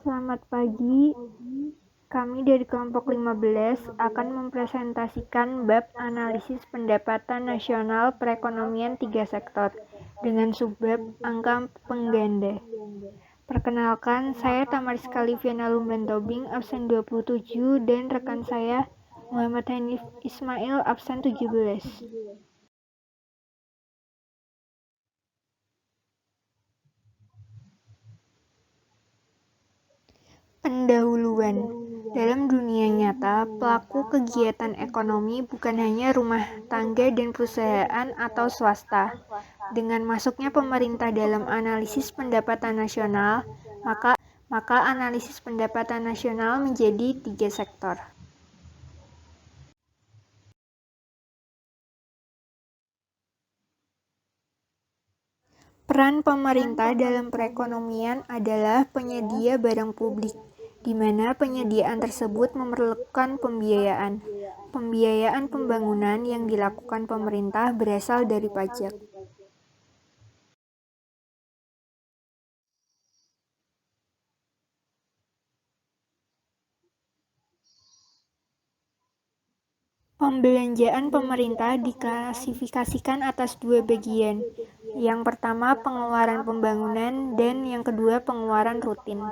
Selamat pagi, kami dari kelompok 15 akan mempresentasikan bab analisis pendapatan nasional perekonomian 3 sektor dengan subbab angka pengganda. Perkenalkan, saya Tamariska Liviana Lumban Tobing, absen 27, dan rekan saya Muhammad Hanif Ismail, absen 17. Pendahuluan. Dalam dunia nyata, pelaku kegiatan ekonomi bukan hanya rumah tangga dan perusahaan atau swasta. Dengan masuknya pemerintah dalam analisis pendapatan nasional, maka analisis pendapatan nasional menjadi 3 sektor. Peran pemerintah dalam perekonomian adalah penyedia barang publik, di mana penyediaan tersebut memerlukan pembiayaan. Pembiayaan pembangunan yang dilakukan pemerintah berasal dari pajak. Pembelanjaan pemerintah diklasifikasikan atas 2 bagian. Yang pertama pengeluaran pembangunan dan yang kedua pengeluaran rutin.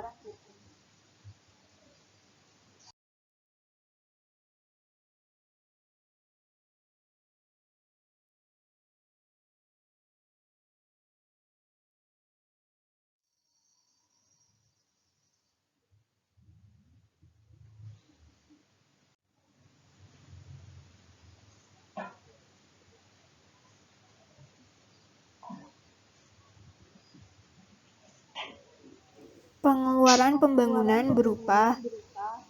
Pengeluaran pembangunan berupa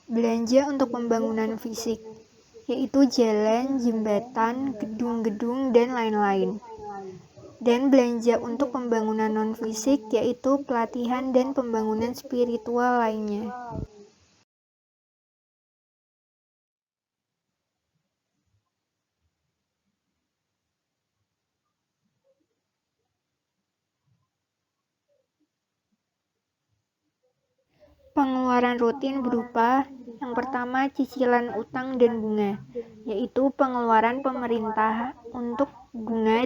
belanja untuk pembangunan fisik, yaitu jalan, jembatan, gedung-gedung, dan lain-lain. Dan belanja untuk pembangunan non-fisik, yaitu pelatihan dan pembangunan spiritual lainnya. Pengeluaran rutin berupa yang pertama cicilan utang dan bunga, yaitu pengeluaran pemerintah untuk bunga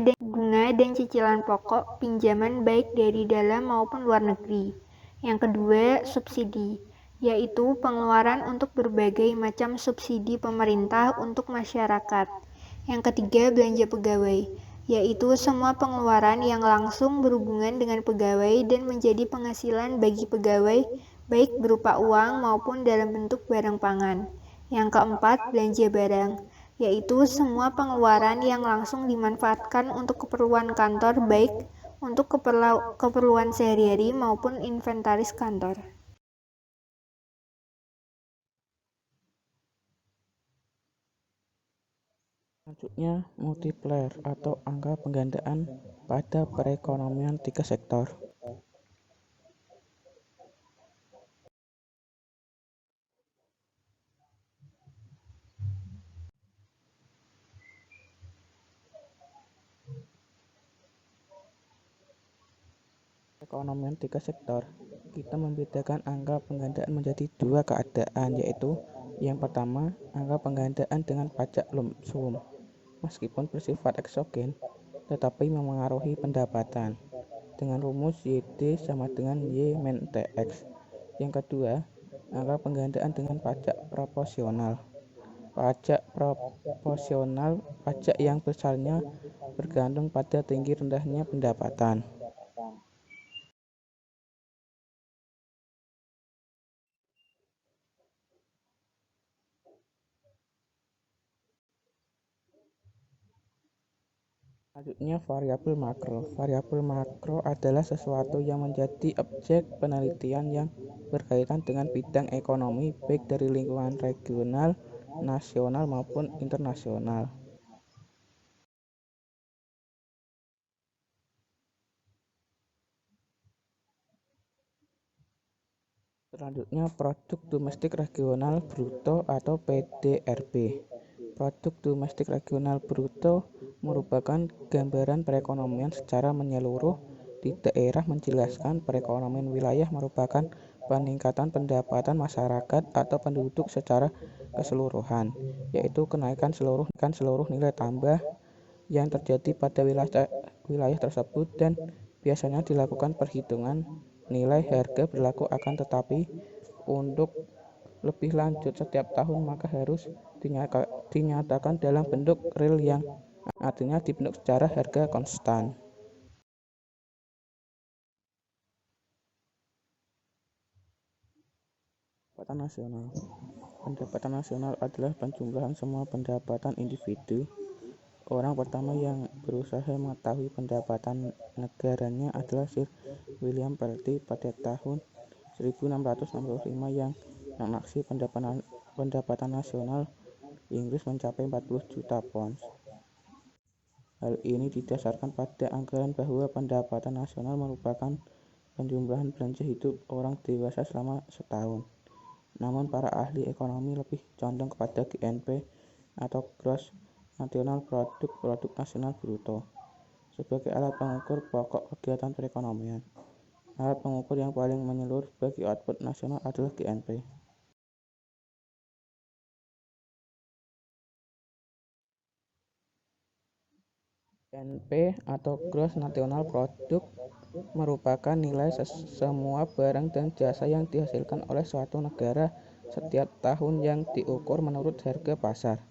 dan cicilan pokok pinjaman baik dari dalam maupun luar negeri. Yang kedua, subsidi, yaitu pengeluaran untuk berbagai macam subsidi pemerintah untuk masyarakat. Yang ketiga, belanja pegawai, yaitu semua pengeluaran yang langsung berhubungan dengan pegawai dan menjadi penghasilan bagi pegawai baik berupa uang maupun dalam bentuk barang pangan. Yang keempat, belanja barang, yaitu semua pengeluaran yang langsung dimanfaatkan untuk keperluan kantor baik untuk keperluan sehari-hari maupun inventaris kantor. Selanjutnya, multiplier atau angka penggandaan pada perekonomian 3 sektor. Perekonomian 3 sektor, kita membedakan angka penggandaan menjadi 2 keadaan, yaitu yang pertama, angka penggandaan dengan pajak lump sum, meskipun bersifat eksogen, tetapi memengaruhi pendapatan, dengan rumus YD sama dengan Y min TX. Yang kedua, angka penggandaan dengan pajak proporsional. Pajak proporsional, pajak yang besarnya bergantung pada tinggi rendahnya pendapatan. Selanjutnya, variabel makro. Variabel makro adalah sesuatu yang menjadi objek penelitian yang berkaitan dengan bidang ekonomi, baik dari lingkungan regional, nasional, maupun internasional. Selanjutnya, produk domestik regional bruto atau PDRB. Produk domestik regional bruto merupakan gambaran perekonomian secara menyeluruh di daerah, menjelaskan perekonomian wilayah merupakan peningkatan pendapatan masyarakat atau penduduk secara keseluruhan, yaitu kenaikan seluruh nilai tambah yang terjadi pada wilayah tersebut, dan biasanya dilakukan perhitungan nilai harga berlaku akan tetapi untuk lebih lanjut setiap tahun maka harus dinyatakan dalam bentuk real yang artinya dibentuk secara harga konstan. Pendapatan nasional. Pendapatan nasional adalah penjumlahan semua pendapatan individu. Orang pertama yang berusaha mengetahui pendapatan negaranya adalah Sir William Pertwee pada tahun 1665 yang mengaksi pendapatan nasional Inggris mencapai 40 juta pounds. Hal ini didasarkan pada anggaran bahwa pendapatan nasional merupakan penjumlahan belanja hidup orang dewasa selama setahun. Namun para ahli ekonomi lebih condong kepada GNP atau Gross National Product (Produk Nasional Bruto) sebagai alat pengukur pokok kegiatan perekonomian. Alat pengukur yang paling menyeluruh bagi output nasional adalah GNP. GNP atau Gross National Product merupakan nilai semua barang dan jasa yang dihasilkan oleh suatu negara setiap tahun yang diukur menurut harga pasar.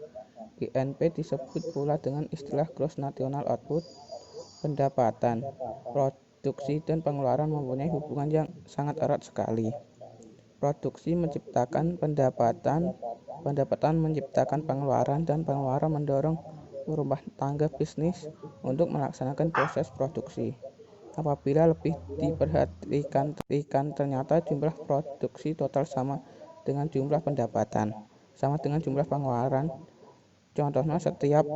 GNP disebut pula dengan istilah Gross National Output. Pendapatan, produksi, dan pengeluaran mempunyai hubungan yang sangat erat sekali. Produksi menciptakan pendapatan menciptakan pengeluaran, dan pengeluaran mendorong rumah tangga bisnis untuk melaksanakan proses produksi. Apabila lebih diperhatikan, ternyata jumlah produksi total sama dengan jumlah pendapatan, sama dengan jumlah pengeluaran. Contohnya, setiap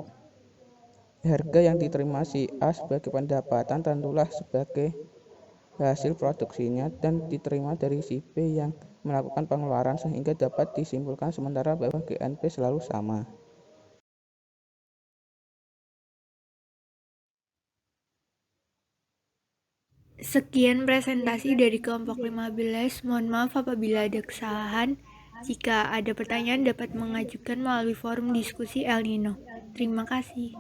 harga yang diterima si A sebagai pendapatan tentulah sebagai hasil produksinya dan diterima dari si B yang melakukan pengeluaran, sehingga dapat disimpulkan sementara bahwa GNP selalu sama. Sekian presentasi dari kelompok 15. Mohon maaf apabila ada kesalahan. Jika ada pertanyaan dapat mengajukan melalui forum diskusi El Nino. Terima kasih.